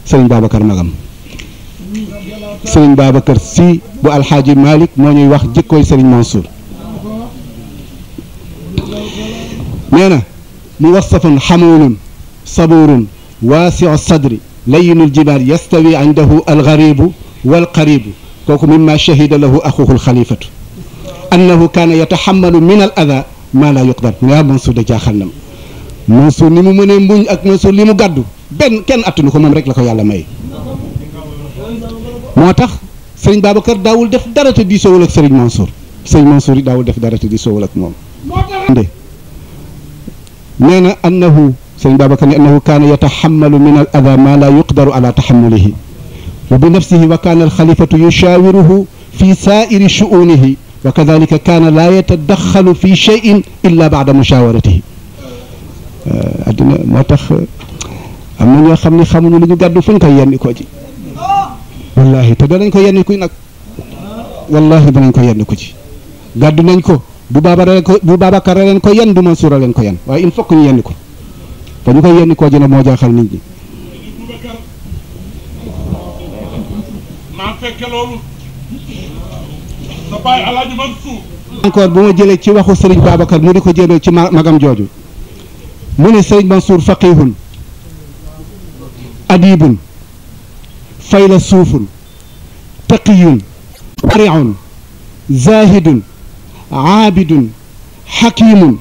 sëriñ Babacar magam sëriñ Babacar si bu alxaaji Malick moo ñuy wax jikkoy sëriñ Mansour nee na muwassafun xamuulun sabuurun waasiu sadri layinul jibaal yastawi indahu algaribu walqaribu kooku mimma shahida lahu axuhu alxalifatu annahu kaana yataxamalu min al ada maa laa yuqdar nga Mansour de jaaxal na ma Mansour ni mu mënee mbuñ ak Mansour li mu gàddu benn kenn attunu ko moom rek la ko yàlla may moo tax sëriñ Babacar daawul def dara te diisoowul ak sëriñ Mansour sëriñ Mansour yi daawul def dara te diisoowul ak moom nee na annahu sëriñ Babacar ne annahu kaana yataxamalu min al ada maa laa yuqdaru ala taxamulihi wa bi nafsihi wa kaana alxalifatu yushaawiruhu fi saairi shuunihi wa kadalika kaana laa yatadaxalu fi cheyin illa baada mushawaratihi adduna moo tax am na ñoo xam ne xamuñu lu ñu gàddu fu ñu koy yenni ko ci wallahi te danañ ko yenni ku nag wallahi danañ ko yenni ko ci gàddu nañ ko bu Babacar leen ko yen du Mansour leen ko yen waaye il faut que ñu yenni ko te ñu koy yenni koo ji nag moo jaaxal nit ñi encore bu ma jëlee ci waxu sëriñ Babacar mu di ko jëlee ci magam jooju mu ne sëriñ Mansour faqihun adibun faylasuufun taqiyun wariun zahidun aabidun xakimun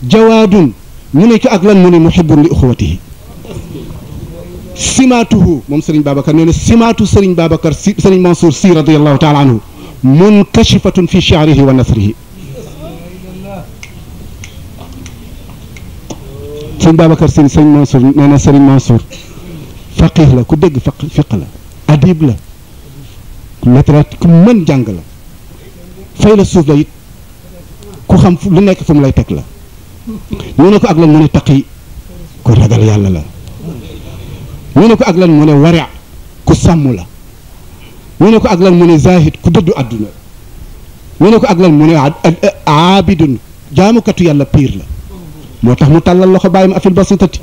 jawaadun mu ne ko ak lan mu ne muhibbun li uxuwatihi simaatuhu moom sëriñ Babacar nee na simaatu sëriñ Babacar si sëriñ Mansour si radiallahu taala anhu munkashifatun fi shi'rihi wa nasrihi sëriñ Babacar si sëriñ Mansour nee na sëriñ Mansour faqih la ku dégg fiq la adib la lettrate ku mën jàng la fay la suuf la it ku xam lu nekk fu mu lay teg la ñu ne ko ak lan mu ne taqi ku ragal yàlla la ñu ne ko ak lan mu ne wari ku sàmm la ñu ne ko ak lan mu ne zahid ku dëddu àdduna ñu ne ko ak lan mu ne aabidun jaamukatu yàlla piir la moo tax mu tàllal loxo bàyyi ma afil basitati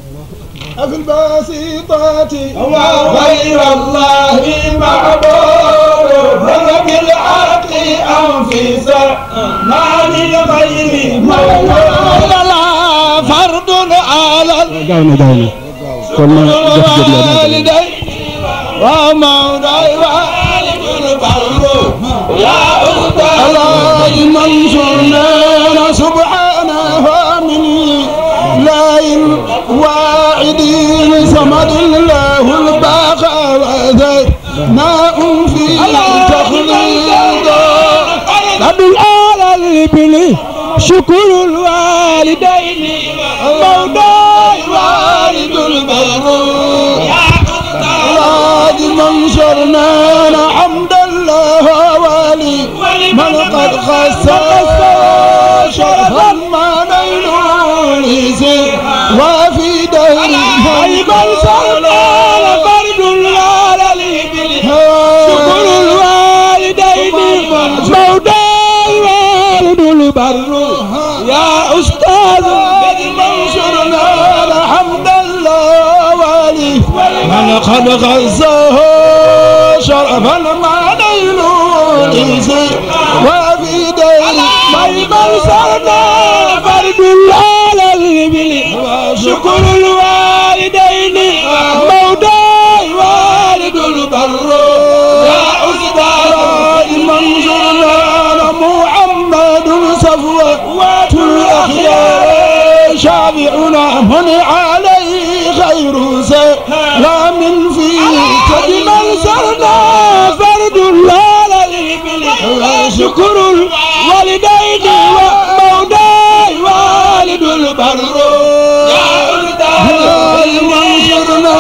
afil basitati غير الله معبود وبالحق أنفسا ما للغير مولى لا فرض على الوالدين ومولاي والد البر يا الله منصورنا سبحانه من لا واعدين صمد الله الباقى وذر ما في تخليد أبو على البلي شكر الوالدين مولاي والد البر يا الله منصرنا حمد الله ولي من قد خص شرفا ما نيل وفي دهر هيبل صلى فرد على الإبل شكر الوالدين مولاي والد البر يا أستاذ منصرنا حمد الله ولي من قد غزاه شرفا ما نيل وفي دهر هيبل صلى فرد على الإبل شكر الوالدين مولاي والد البر يا أستاذ منصورنا محمد صفوة الأخيار شافعنا من عليه خير سلام في كجمل سرنا فرد على الإبل شكر الوالدين ومولاي والد البر يا أستاذ منصورنا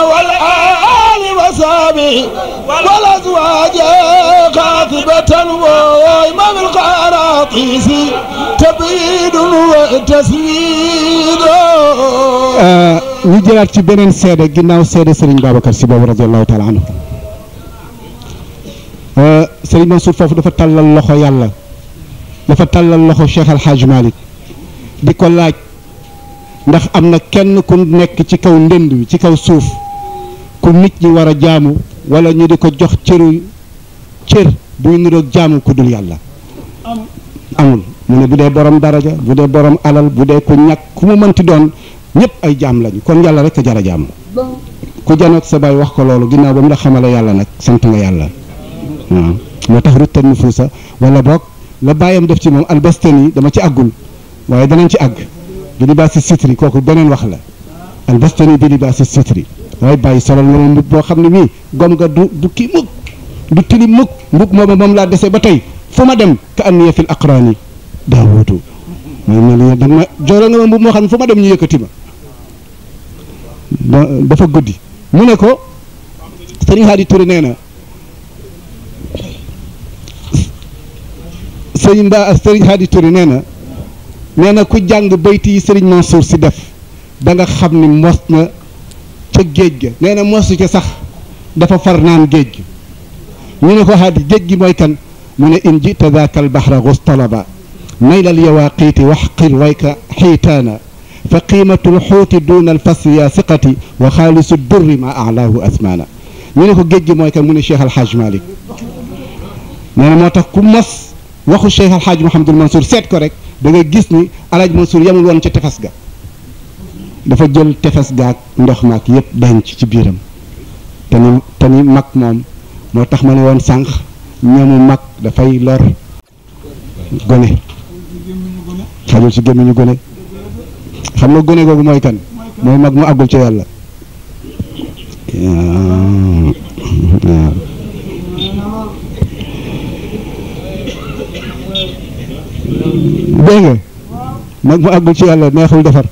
والآل وصحبه والأزواج خاطبة وإمام القراطيس تبيد وتسويد ñu jëlaat ci beneen seede ginnaaw seede Serigne Babacar Sy boobu radiallahu taala anhu Serigne Mansour foofu dafa tàllal loxo yàlla dafa tàllal loxo Cheikh Al Hadj Malick di ko laaj ndax am na kenn ku nekk ci kaw ndënd ci kaw suuf ku nit ñi war a jaamu wala ñu di ko jox cër buy niroog jaamu ku dul yàlla amul. mu ne bu dee borom daraja bu dee borom alal bu dee ku ñàkk ku mu mënti doon ñëpp ay jaam lañu kon yàlla rek a jara jaam ku janoog sa baay wax ko loolu ginnaaw ba mu la xamale yàlla nag sant nga yàlla waaw moo tax ruttan nufuusa wala boog la bàyyam def ci moom albastani dama ci àggul waaye danañ ci àgg bi libaasi sitri kooku beneen wax la albastani bi libaasi sitri waaye bàyyi solal nga ma mbub boo xam ne mii gom nga du kii mukk du tilim mukk mbub moom laa dese ba tey fu ma dem ka anniya fil aqraani daa wuutu mooy mel ni danga ma joolal nga ma mbub moo xam ne fu ma dem ñu yëkkati ma dafa guddi mu ne ko Serigne Hadi Touré nee na Serigne Hadi Touré nee na ku jàng bayti yi Serigne Mansour si def da nga xam ni mos na ca géej ga nee na mosu ca sax dafa far naan géej gi ñu ne ko Hadi géej gi mooy kan mu ne in jita daaka albahra gustalaba mayla alyawaqiiti waxqir wayka xiitaana fa qiimatu lxuuti duna alfasli ya siqati wa xaalisu durri ma alaahu asmaana ñu ne ko géej gi mooy kan mu ne Cheikh Alhaaj Malick nee na moo tax ku mos waxu Cheikh Alhaaj Mouhamadul Mansour seet ko rek da nga gis ni Alhaaj Mansour yamul woon ca tefes ga dafa jël tefes gaak ndox maak yëpp denc ci biiram te ni mag moom moo tax ma ne woon sànq ñamu mag dafay lor gone xajul ci gémmiñu gone xam nga gone googu mooy kan mooy mag mu àggul ci yàlla dégg nga mag mu àggul ci yàlla neexul defar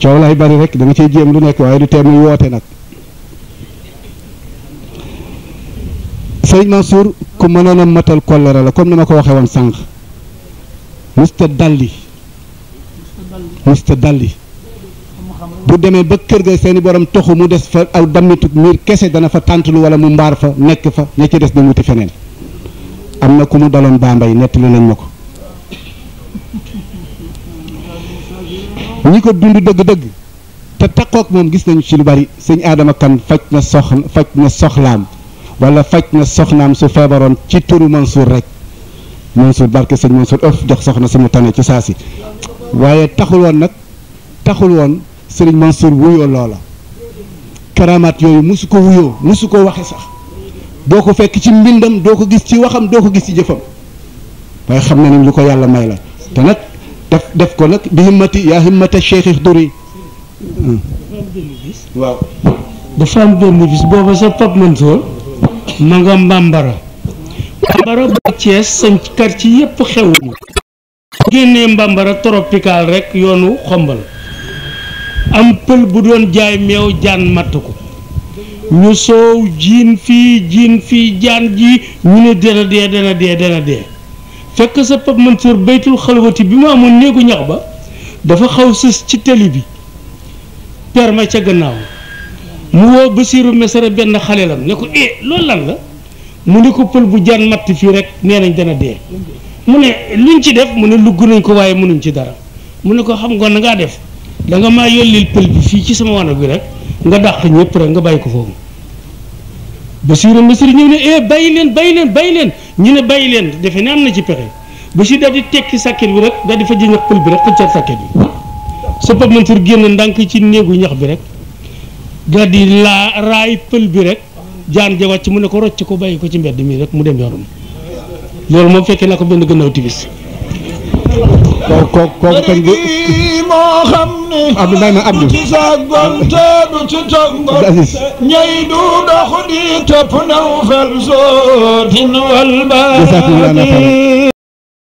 coow lay bari rek da nga cey jéem lu nekk waaye du tee muy woote nag Sëriñ Mansour ku mënoon a matal kollëre la comme ni ma ko waxee woon sànq musta dalli bu demee ba kër ga seeni borom toxu mu des fa aw dammitu miir kese dana fa tàntlu wala mu mbaar fa nekk fa ña ci des na wuti feneen am na ku mu daloon Bambey nettali nañ ma ko ñi ko dund dëgg-dëgg te takkook moom gis nañu ci lu bari sëñ Adama Kan faj na soxlaam wala faj na soxnaam su feebaroon ci turu Mansour rek Mansour barke sëñ Mansour jox soxna si mu tane ci saa si waaye taxul woon sëriñ Mansour wuyoo loola karamaat yooyu musu ko wuyoo musu ko waxe sax doo ko fekk ci mbindam doo ko gis ci waxam doo ko gis ci jëfam waaye xam na ni lu ko yàlla may la te nag def ko nag bi himmati yaa himmata cheikh duri waaw dafa am benn bis booba sa Pape Mansour ma nga Mbambara ba Thiès sañ quartier yépp xewuñu génnee Mbambara tropical rek yoonu Xombal am pël bu doon jaay meew jaan matt ko ñu soow jiin fii jaan ji ñu ne dana dee fekk sa Pape Mansour baytul xalwati bi mu amoon néegu ñax ba dafa xaw sës ci tali bi perma ca gannaaw mu woo Basiiru Mesere benn xalelam ne ko loolu lan la mu ne ko pël bu jaan matt fii rek nee nañ dana dee mu ne luñ ci def mu ne lugg nañ ko waaye mënuñ ci dara mu ne ko xam nga na ngaa def da nga maa yollil pël bi fii ci sama wanag bi rek nga dàq ñëpp rek nga bàyyi ko foofu Basiiru Mesere ñëw ne bàyyi leen ñu ne bàyyi leen defe ne am na ci pexe Basiiru daal di tekki sàkket bi rek daal di fa jëñax pël bi rek xëccaat sàkket bi sa Pape Mansour génn ndànk ci néegu ñax bi rek daal di raay pël bi rek jaan ja wàcc mu ne ko rocc ko bàyyi ko ci mbedd mi rek mu dem yoonam loolu moom fekkee naa ko benn gannaaw tibis kooku kañ bi moo xam ne Abdou may ma Abdou ci sa gonte du ci tongo ñay du dox di topp naw fel sootin wal baadi